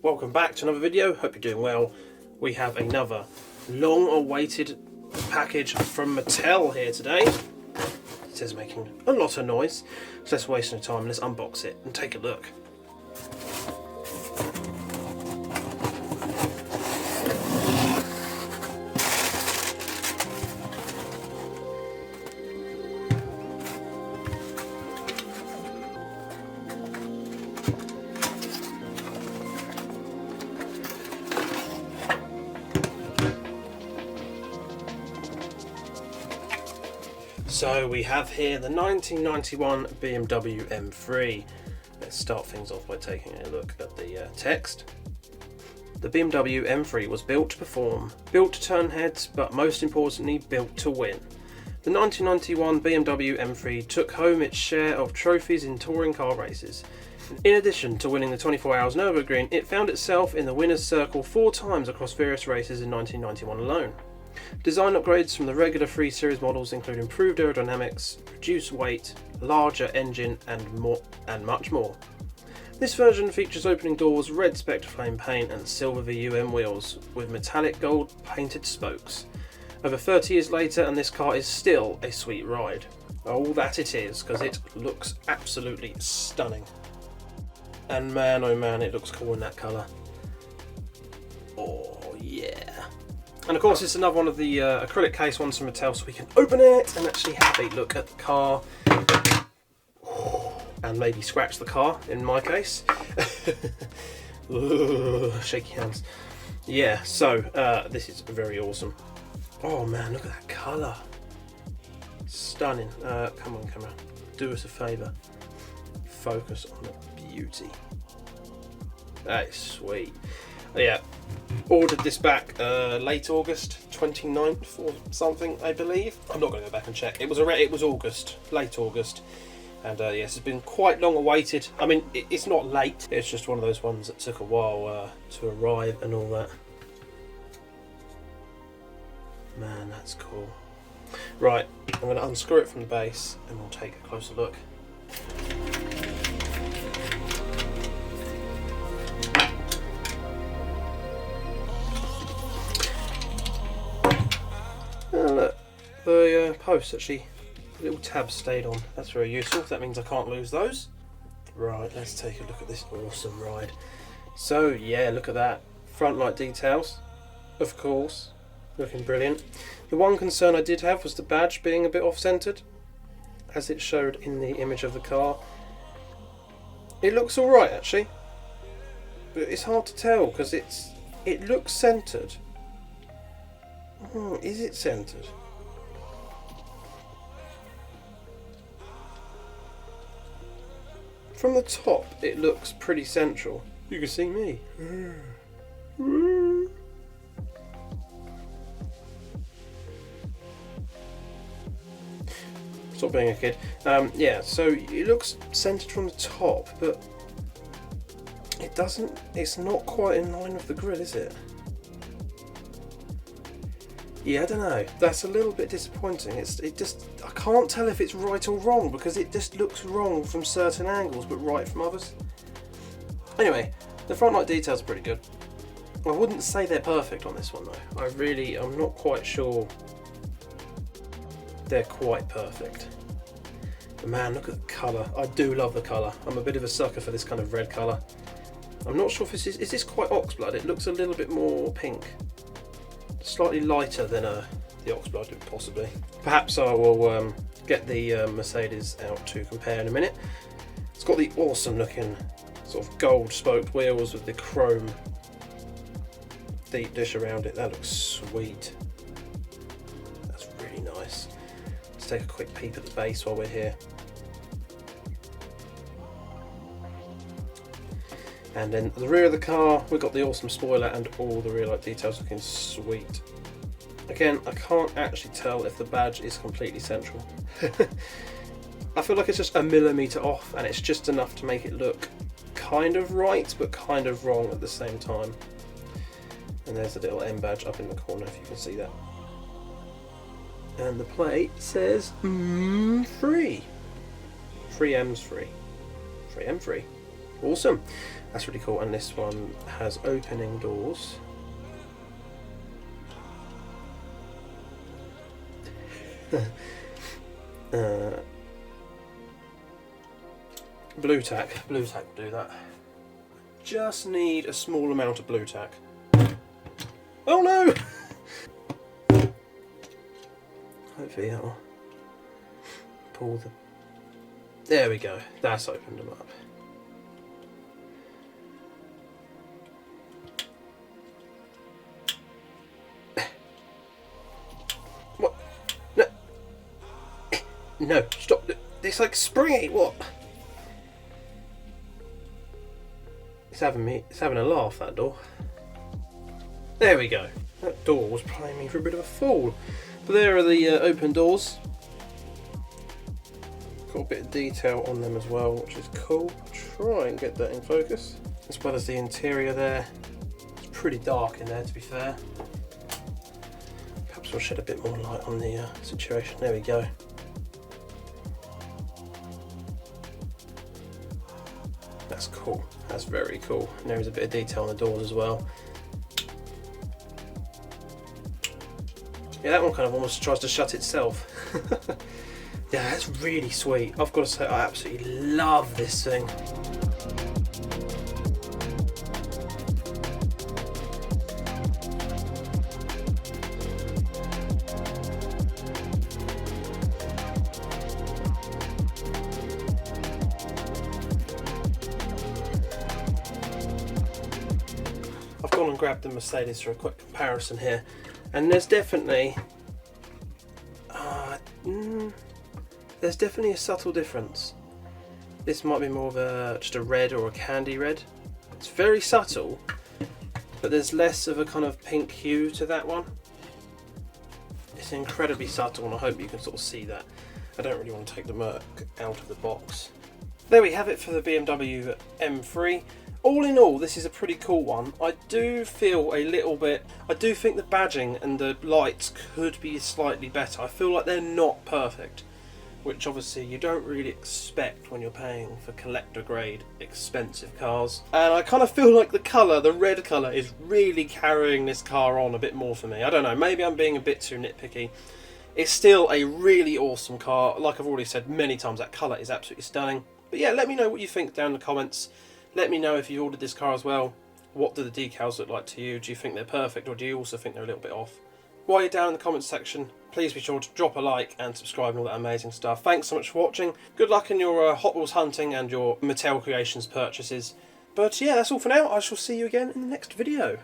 welcome back to another video. Hope you're doing well. We have another long-awaited package from Mattel here today. It is making a lot of noise, so let's waste no time. Let's unbox it and take a look. So we have here the 1991 BMW M3. Let's start things off by taking a look at the text. The BMW M3 was built to perform, built to turn heads, but most importantly built to win. The 1991 BMW M3 took home its share of trophies in touring car races. In addition to winning the 24 Hours Nürburgring, it found itself in the winner's circle 4 times across various races in 1991 alone. Design upgrades from the regular 3 Series models include improved aerodynamics, reduced weight, larger engine and much more. This version features opening doors, red spectraflame paint and silver VUM wheels with metallic gold painted spokes. Over 30 years later and this car is still a sweet ride. Oh, that it is, because it looks absolutely stunning. And man oh man, it looks cool in that colour. Oh yeah. And of course it's another one of the acrylic case ones from Mattel, so we can open it and actually have a look at the car. And maybe scratch the car, in my case. Ooh, shaky hands. Yeah, so this is very awesome. Oh man, look at that colour. Stunning. Come on camera, do us a favour. Focus on the beauty. That is sweet. Yeah, ordered this back late August, 29th or something, I believe. I'm not going to go back and check. It was August, late August, and yes, it's been quite long awaited. I mean, it's not late. It's just one of those ones that took a while to arrive and all that. Man, that's cool. Right, I'm going to unscrew it from the base, and we'll take a closer look. Look, the posts actually, little tabs stayed on. That's very useful. That means I can't lose those. Right, let's take a look at this awesome ride. So yeah, look at that. Front light details, of course, looking brilliant. The one concern I did have was the badge being a bit off-centered, as it showed in the image of the car. It looks alright actually, but it's hard to tell because it looks centered. Is it centered? From the top, it looks pretty central. You can see me. Stop being a kid. Yeah, so it looks centered from the top, but it doesn't. It's not quite in line with the grid, is it? Yeah, I don't know. That's a little bit disappointing. I can't tell if it's right or wrong because it just looks wrong from certain angles, but right from others. Anyway, the front light details are pretty good. I wouldn't say they're perfect on this one though. I'm not quite sure they're quite perfect. But man, look at the colour. I do love the colour. I'm a bit of a sucker for this kind of red colour. I'm not sure if is this quite oxblood? It looks a little bit more pink. Slightly lighter than the Oxblood, possibly. Perhaps I will get the Mercedes out to compare in a minute. It's got the awesome looking sort of gold spoked wheels with the chrome deep dish around it. That looks sweet. That's really nice. Let's take a quick peek at the base while we're here. And then at the rear of the car, we've got the awesome spoiler and all the rear light details looking sweet. Again, I can't actually tell if the badge is completely central. I feel like it's just a millimetre off and it's just enough to make it look kind of right, but kind of wrong at the same time. And there's a little M badge up in the corner if you can see that. And the plate says free. Free M's free. Free M free. Awesome, that's really cool. And this one has opening doors. Blue tack will do that. Just need a small amount of blue tack. Oh no! Hopefully that'll pull the... There we go, that's opened them up. What? No! No, stop! It's like springy, what? It's having a laugh, that door. There we go. That door was playing me for a bit of a fool. But there are the open doors. Got a bit of detail on them as well, which is cool. Try and get that in focus. As well as the interior there. It's pretty dark in there, to be fair. Perhaps we'll shed a bit more light on the situation. There we go. That's cool. That's very cool. And there is a bit of detail on the doors as well. Yeah, that one kind of almost tries to shut itself. Yeah, that's really sweet. I've got to say, I absolutely love this thing. I've gone and grabbed the Mercedes for a quick comparison here, and there's definitely a subtle difference. This might be more of just a red or a candy red. It's very subtle, but there's less of a kind of pink hue to that one. It's incredibly subtle, and I hope you can sort of see that. I don't really want to take the Merc out of the box. There we have it for the BMW M3. All in all, this is a pretty cool one. I do feel a little bit... I do think the badging and the lights could be slightly better. I feel like they're not perfect, which obviously you don't really expect when you're paying for collector grade expensive cars. And I kind of feel like the colour, the red colour, is really carrying this car on a bit more for me. I don't know, maybe I'm being a bit too nitpicky. It's still a really awesome car. Like I've already said many times, that colour is absolutely stunning. But yeah, let me know what you think down in the comments. Let me know if you ordered this car as well. What do the decals look like to you? Do you think they're perfect, or do you also think they're a little bit off? While you're down in the comments section, please be sure to drop a like and subscribe and all that amazing stuff. Thanks so much for watching. Good luck in your Hot Wheels hunting and your Mattel Creations purchases. But yeah, that's all for now. I shall see you again in the next video.